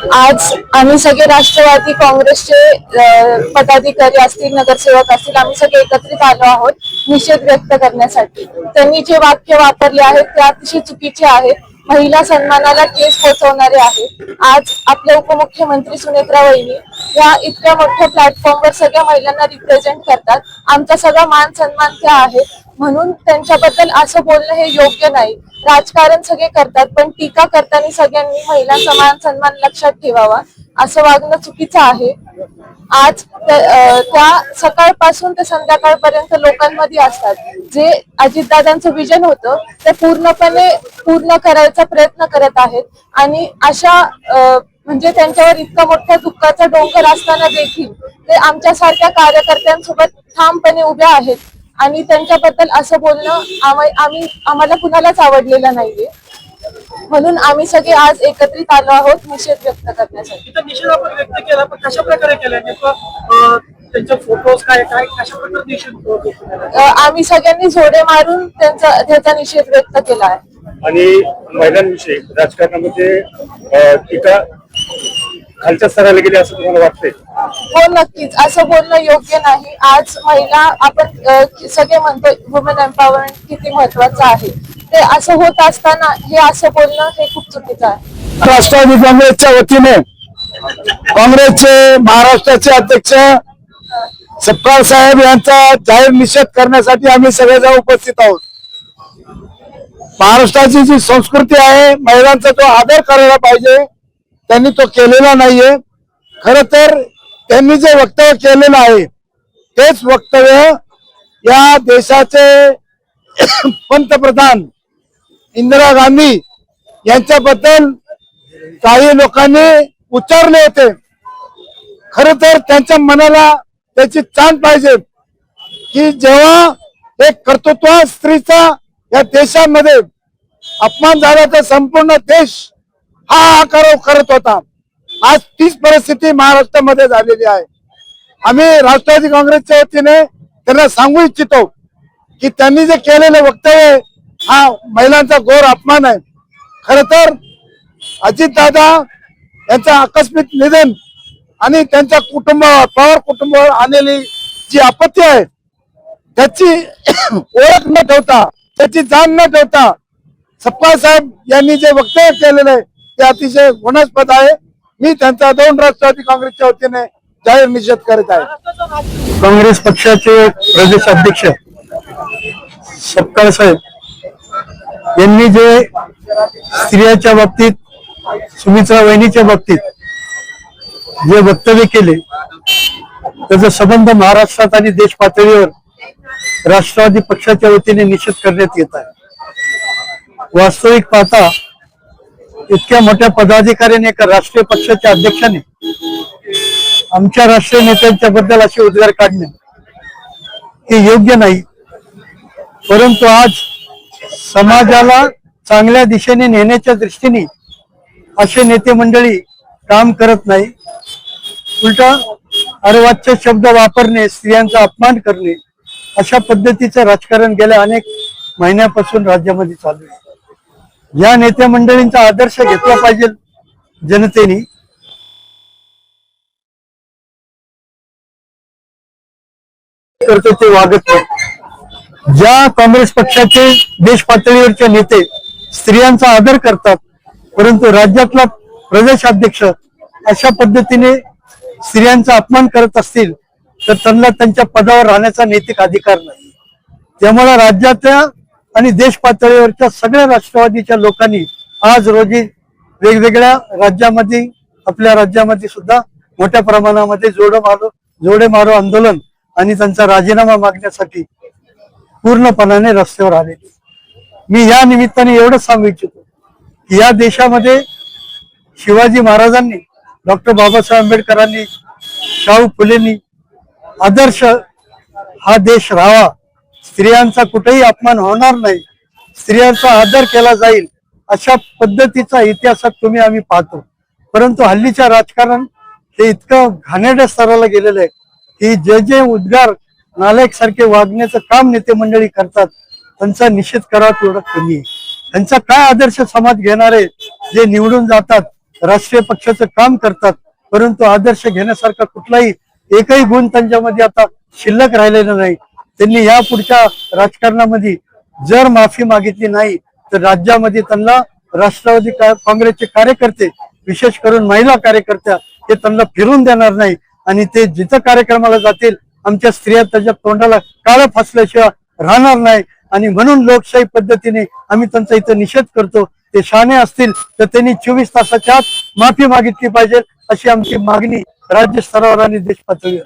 आज आम्ही सगळे राष्ट्रवादी काँग्रेसचे पदाधिकारी असतील, नगरसेवक असतील, आम्ही सगळे एकत्रित आलो आहोत निषेध व्यक्त करण्यासाठी। त्यांनी जे वाक्य वापरले आहेत ते अतिशय चुकीचे आहेत, महिला सन्मानाला ठेच पोहोचवणारे आहेत। आज आपले उपमुख्यमंत्री सुनेत्रा वहिनी या इतक्या मोठ्या प्लॅटफॉर्मवर सगळ्या महिलांना रिप्रेझेंट करतात, आमचा सगळा मान सन्मान त्या आहेत, म्हणून त्यांच्याबद्दल असं बोलणं हे योग्य नाही। राजकारण सगळे करतात, पण टीका करताना सगळ्यांनी महिलांचा मान सन्मान लक्षात ठेवावा, असं वागणं चुकीचं आहे। आज त्या सकाळपासून ते संध्याकाळपर्यंत लोकांमध्ये असतात, जे अजितदादांचं विजन होतं ते पूर्णपणे पूर्ण करायचा प्रयत्न करत आहेत। आणि अशा म्हणजे त्यांच्यावर इतका मोठा दुःखाचा डोंगर असताना देखील ते आमच्यासारख्या कार्यकर्त्यांसोबत ठामपणे उभ्या आहेत, आणि त्यांच्याबद्दल असं बोलणं आम्हाला कुणालाच आवडलेलं नाहीये। म्हणून आम्ही सगळे आज एकत्रित आलो आहोत निषेध व्यक्त करण्यासाठी। निषेध आपण व्यक्त केला, पण कशा प्रकारे केला? त्यांचे फोटोज काय काय कशा प्रकारे निषेध? आम्ही सगळ्यांनी जोडे मारून त्याचा निषेध व्यक्त केला आहे। आणि महिलांविषयी राजकारणामध्ये टीका खालच्या स्तराला गेली असं तुम्हाला वाटतंय? हो, नक्कीच असं बोलणं योग्य नाही। आज महिला आपण सगळे म्हणतो वुमेन एम्पॉवरमेंट किती महत्वाचं आहे, ते असं होत असताना हे असं बोलणं हे खूप चुकीचं आहे। राष्ट्रवादी काँग्रेसच्या वतीने काँग्रेसचे महाराष्ट्राचे अध्यक्ष सपकाळ साहेब यांचा जाहीर निषेध करण्यासाठी आम्ही सगळेजण उपस्थित आहोत। महाराष्ट्राची जी संस्कृती आहे, महिलांचा तो आदर करायला पाहिजे, त्यांनी तो केलेला नाहीये। खर तर त्यांनी जे वक्तव्य केलेलं आहे तेच वक्तव्य या देशाचे पंतप्रधान इंदिरा गांधी यांच्याबद्दल काही लोकांनी उच्चारले होते। खर तर त्यांच्या मनाला त्याची जाण पाहिजे की जेव्हा एक कर्तृत्व स्त्रीचा या देशामध्ये अपमान झाला तर संपूर्ण देश हाहाकार करत होता। आज तीच परिस्थिती महाराष्ट्रामध्ये झालेली आहे। आम्ही राष्ट्रवादी काँग्रेसच्या वतीने त्यांना सांगू इच्छितो की त्यांनी जे केलेले वक्तव्य हा महिलांचा घोर अपमान आहे। खर तर अजितदादा यांचं आकस्मिक निधन आणि त्यांच्या कुटुंबावर, पवार कुटुंबावर आलेली जी आपत्ती आहे त्याची ओळख न ठेवता, त्याची जाण न ठेवता सपकाळ साहेब यांनी जे वक्तव्य केलेलं आहे ते अतिशय घृणास्पद आहे। मी त्यांचा दोन राष्ट्रवादी काँग्रेसच्या वतीने जाहीर निषेध करीत आहे। काँग्रेस पक्षाचे प्रदेश अध्यक्ष सपकाळ साहेब यांनी जे स्त्रियांच्या बाबतीत, सुमित्रा वहिनीच्या बाबतीत जे वक्तव्य केले त्याचा संबंध महाराष्ट्रात आणि देश पातळीवर राष्ट्रवादी पक्षाच्या वतीने निषेध करण्यात येत आहे। वास्तविक पाहता इतक्या मोठ्या पदाधिकाऱ्याने, एका राष्ट्रीय पक्षाच्या अध्यक्षाने आमच्या राष्ट्रीय नेत्यांच्या बद्दल असे उद्गार काढणे हे योग्य नाही। परंतु आज समाजाला चांगल्या दिशेने नेण्याच्या दृष्टीने असे नेते मंडळी काम करत नाही, उलटा अर्वाच्य शब्द वापरणे, स्त्रियांचा अपमान करणे, अशा पद्धतीचं राजकारण गेल्या अनेक महिन्यापासून राज्यामध्ये चालू आहे। या नेते मंडळींचा आदर्श घेतला पाहिजे जनतेने। करते ते वागत नाही। ज्या काँग्रेस पक्षाचे देश पातळीवरचे नेते स्त्रियांचा आदर करतात, परंतु राज्यातला प्रदेश अध्यक्ष अशा पद्धतीने स्त्रियांचा अपमान करत असतील तर त्यांना त्यांच्या पदावर राहण्याचा नैतिक अधिकार नाही। त्यामुळे राज्याच्या आणि देश पातळीवरच्या सगळ्या राष्ट्रवादीच्या लोकांनी आज रोजी वेगवेगळ्या राज्यामध्ये, आपल्या राज्यामध्ये सुद्धा मोठ्या प्रमाणामध्ये जोडे मारो आंदोलन आणि त्यांचा राजीनामा मागण्यासाठी पूर्णपणाने रस्त्यावर आले। मी या निमित्ताने एवढंच सांगू इच्छितो की या देशामध्ये शिवाजी महाराजांनी, डॉक्टर बाबासाहेब आंबेडकरांनी, शाहू फुलेंनी आदर्श हा देश राहावा, स्त्रियांचा कुठेही अपमान होणार नाही, स्त्रियांचा आदर केला जाईल, अशा पद्धतीचा इतिहासात आम्ही पाहतो। परंतु हल्लीच्या राजकारण हे इतकं घाणेरड्या स्तराला गेलेलं आहे की जे उद्गार नालायक सारखे वागण्याचं काम नेते मंडळी करतात त्यांचा निषेध करावा तेवढं कमी आहे। त्यांचा काय आदर्श समाज घेणारे जे निवडून जातात राष्ट्रीय पक्षाचं काम करतात, परंतु आदर्श घेण्यासारखा कुठलाही एकही गुण त्यांच्यामध्ये आता शिल्लक राहिलेला नाही. त्यांनी या पुढच्या राजकारणामध्ये जर माफी मागितली नाही तर राज्यामध्ये त्यांना राष्ट्रवादी काँग्रेसचे कार्यकर्ते, विशेष करून महिला कार्यकर्त्या, हे त्यांना फिरून देणार नाही आणि ते जिथं कार्यक्रमाला जातील आमच्या स्त्रिया त्याच्या तोंडाला काळं फासल्याशिवाय राहणार नाही. आणि म्हणून लोकशाही पद्धतीने आम्ही त्यांचा इथं निषेध करतो. ते शहाणे असतील तर त्यांनी 24 तासाच्या आत माफी मागितली पाहिजे, अशी आमची मागणी राज्य स्तरावर आणि देश पातळीवर.